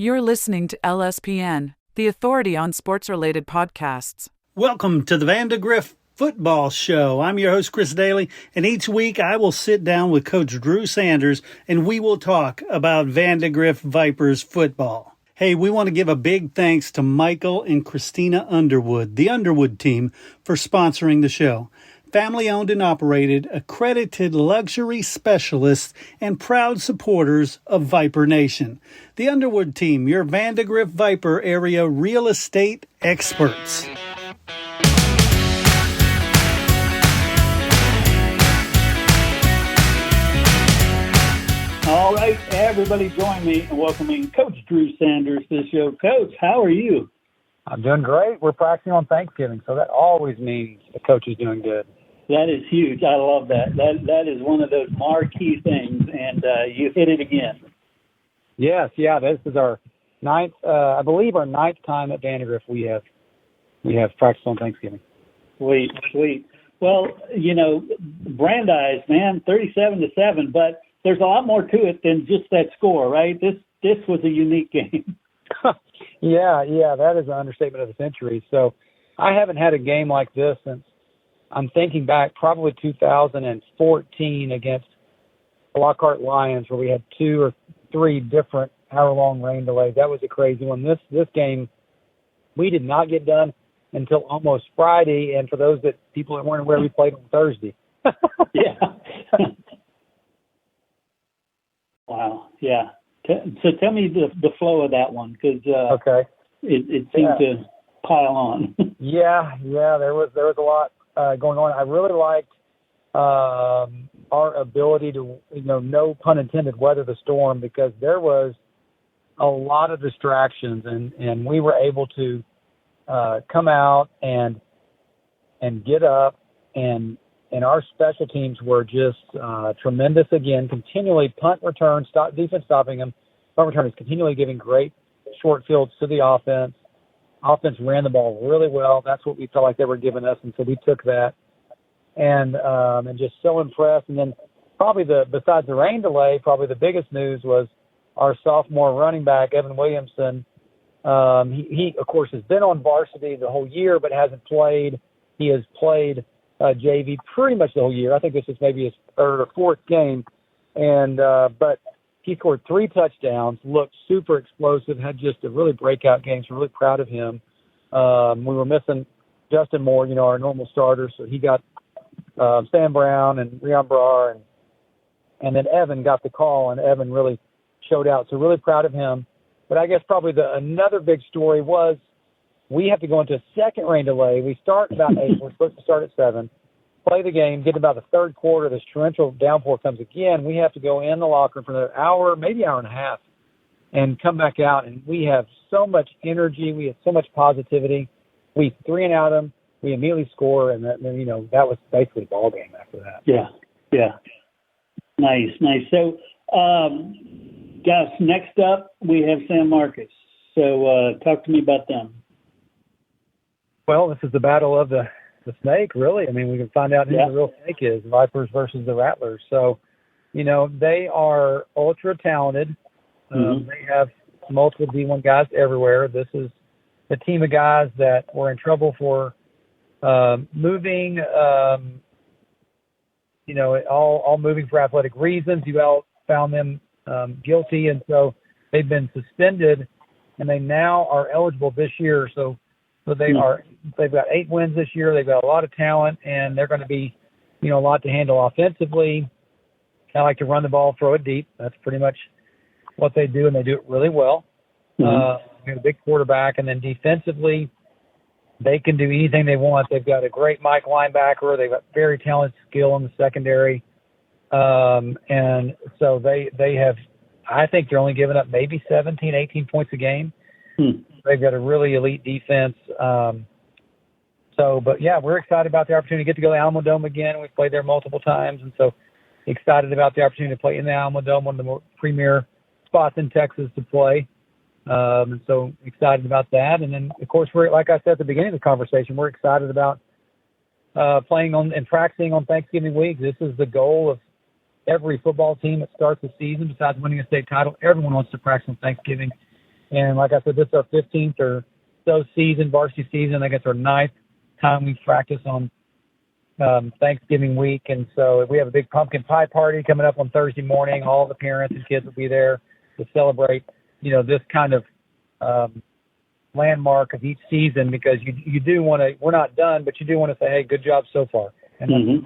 You're listening to LSPN, the authority on sports-related podcasts. Welcome to the Vandegrift Football Show. I'm your host, Chris Daly, and each week I will sit down with Coach Drew Sanders, and we will talk about Vandegrift Vipers Football. Hey, we want to give a big thanks to Michael and Christina Underwood, the Underwood team, for sponsoring the show. Family-owned and operated, accredited luxury specialists, and proud supporters of Viper Nation. The Underwood team, your Vandegrift Viper area real estate experts. All right, everybody join me in welcoming Coach Drew Sanders to the show. Coach, how are you? I'm doing great. We're practicing on Thanksgiving, so that always means the coach is doing good. That is huge. I love that. That is one of those marquee things, and you hit it again. Yes, yeah. This is our ninth time at Vandegrift we have practiced on Thanksgiving. Sweet. Well, Brandeis, man, 37-7, but there's a lot more to it than just that score, right? This was a unique game. Yeah, that is an understatement of the century. So I haven't had a game like this since, I'm thinking back, probably 2014 against the Lockhart Lions, where we had 2 or 3 different hour-long rain delays. That was a crazy one. This game, we did not get done until almost Friday, and for those people that weren't aware, we played on Thursday. Yeah. Wow. Yeah. So tell me the flow of that one, because okay, it seemed to pile on. Yeah. There was a lot going on. I really liked our ability to, no pun intended, weather the storm, because there was a lot of distractions, and we were able to come out and get up, and our special teams were just tremendous again, continually punt return, defense stopping them. Punt return is continually giving great short fields to the offense. Offense ran the ball really well. That's what we felt like they were giving us, and so we took that and just so impressed. And then probably besides the rain delay, probably the biggest news was our sophomore running back, Evan Williamson. He of course has been on varsity the whole year, but hasn't played. He has played JV pretty much the whole year. I think this is maybe his 3rd or 4th game, but he scored 3 touchdowns, looked super explosive, had just a really breakout game, so we're really proud of him. We were missing Justin Moore, our normal starter, so he got Sam Brown and Rion Brar, and then Evan got the call, and Evan really showed out, so really proud of him. But I guess probably another big story was we have to go into a second rain delay. We start about 8, we're supposed to start at 7. Play the game, get about the third quarter, this torrential downpour comes again. We have to go in the locker room for another hour, maybe hour and a half, and come back out. And we have so much energy. We have so much positivity. We 3-and-out them. We immediately score, and that was basically ball game after that. Yeah. Nice. So, guys, next up we have San Marcos. So talk to me about them. Well, this is the battle of the snake, really. I mean, we can find out who the real snake is, Vipers versus the Rattlers. So, they are ultra talented. They have multiple D1 guys everywhere. This is the team of guys that were in trouble for moving, all moving for athletic reasons. You all found them guilty, and so they've been suspended, and they now are eligible this year. So they've got 8 wins this year. They've got a lot of talent, and they're going to be, a lot to handle offensively. Kind of like to run the ball, throw it deep. That's pretty much what they do, and they do it really well. They have a big quarterback, and then defensively, they can do anything they want. They've got a great Mike linebacker. They've got very talented skill in the secondary. And so they have, I think they're only giving up maybe 17, 18 points a game. They've got a really elite defense. But we're excited about the opportunity to get to go to Alamo Dome again. We've played there multiple times, and so excited about the opportunity to play in the Alamo Dome, one of the more premier spots in Texas to play. And so excited about that. And then, of course, like I said at the beginning of the conversation, we're excited about playing on and practicing on Thanksgiving week. This is the goal of every football team that starts the season. Besides winning a state title, everyone wants to practice on Thanksgiving. And like I said, this is our 15th or so season, varsity season. I think it's our 9th time we practice on Thanksgiving week. And so we have a big pumpkin pie party coming up on Thursday morning. All the parents and kids will be there to celebrate, this kind of landmark of each season, because you do want to, we're not done, but you do want to say, hey, good job so far. And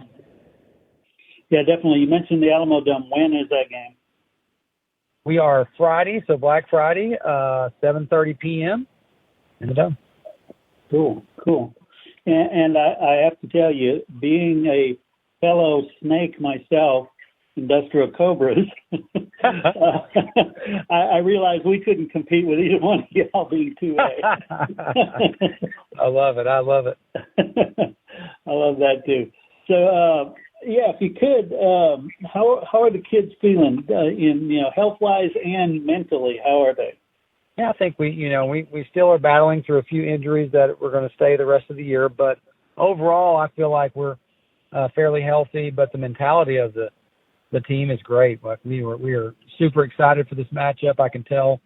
Yeah, definitely. You mentioned the Alamo Dome. When is that game? we are Friday, so Black Friday, 7:30 p.m. in the Dome. Cool. And I have to tell you, being a fellow snake myself, industrial cobras, I realized we couldn't compete with either one of y'all being 2A. I love it. I love that too. So, if you could, how are the kids feeling in health wise and mentally? How are they? Yeah, I think we still are battling through a few injuries that we're going to stay the rest of the year, but overall, I feel like we're fairly healthy. But the mentality of the team is great. Like we are super excited for this matchup. I can tell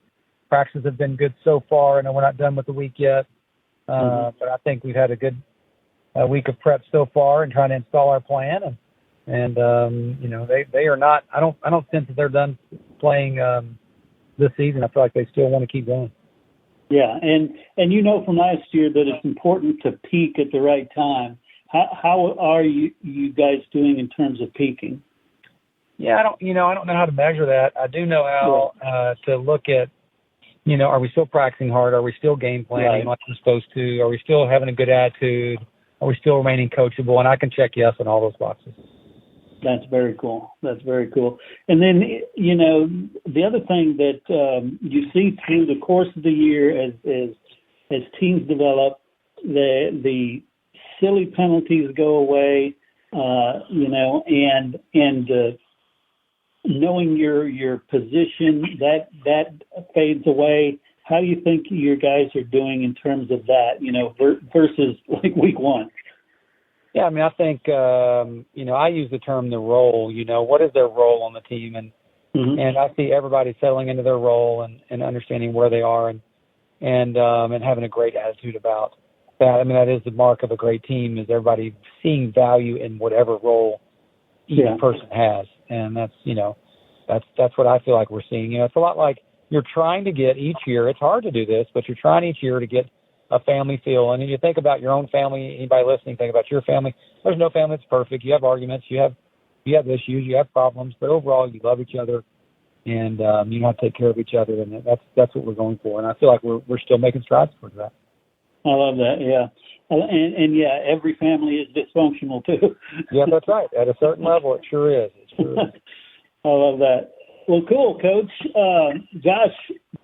practices have been good so far. I know we're not done with the week yet, but I think we've had a good week of prep so far and trying to install our plan. And they are not. I don't sense that they're done playing this season. I feel like they still want to keep going. Yeah, and from last year that it's important to peak at the right time. How are you guys doing in terms of peaking? Yeah, I don't know how to measure that. I do know how to look at, are we still practicing hard? Are we still game planning like we're supposed to? Are we still having a good attitude? Are we still remaining coachable? And I can check yes on all those boxes. That's very cool. And then, the other thing that you see through the course of the year as teams develop, the silly penalties go away, and knowing your position, that fades away. How do you think your guys are doing in terms of that, versus like week one? Yeah, I mean, I think, I use the term the role, what is their role on the team? And I see everybody settling into their role and understanding where they are and having a great attitude about that. I mean, that is the mark of a great team, is everybody seeing value in whatever role each person has. And that's what I feel like we're seeing. It's a lot like you're trying to get each year. It's hard to do this, but you're trying each year to get a family feel. And then you think about your own family, anybody listening, think about your family. There's no family that's perfect. You have arguments, you have issues, you have problems, but overall you love each other and you have to take care of each other. And that's what we're going for. And I feel like we're still making strides towards that. I love that. Yeah. And every family is dysfunctional too. Yeah, that's right. At a certain level, it sure is. I love that. Well, cool, Coach. Josh,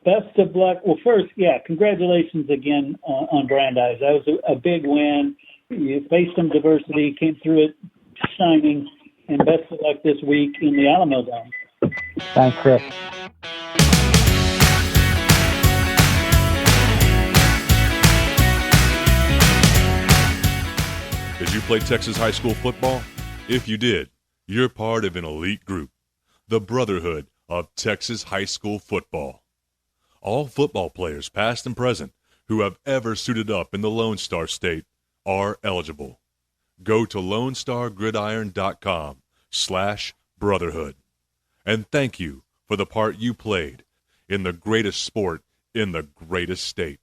best of luck. Well, first, congratulations again on Brandeis. That was a big win. You faced some adversity, came through it shining, and best of luck this week in the Alamo Dome. Thanks, Chris. Did you play Texas high school football? If you did, you're part of an elite group, the Brotherhood of Texas High School Football. All football players, past and present, who have ever suited up in the Lone Star State are eligible. Go to LoneStarGridiron.com/brotherhood. And thank you for the part you played in the greatest sport in the greatest state.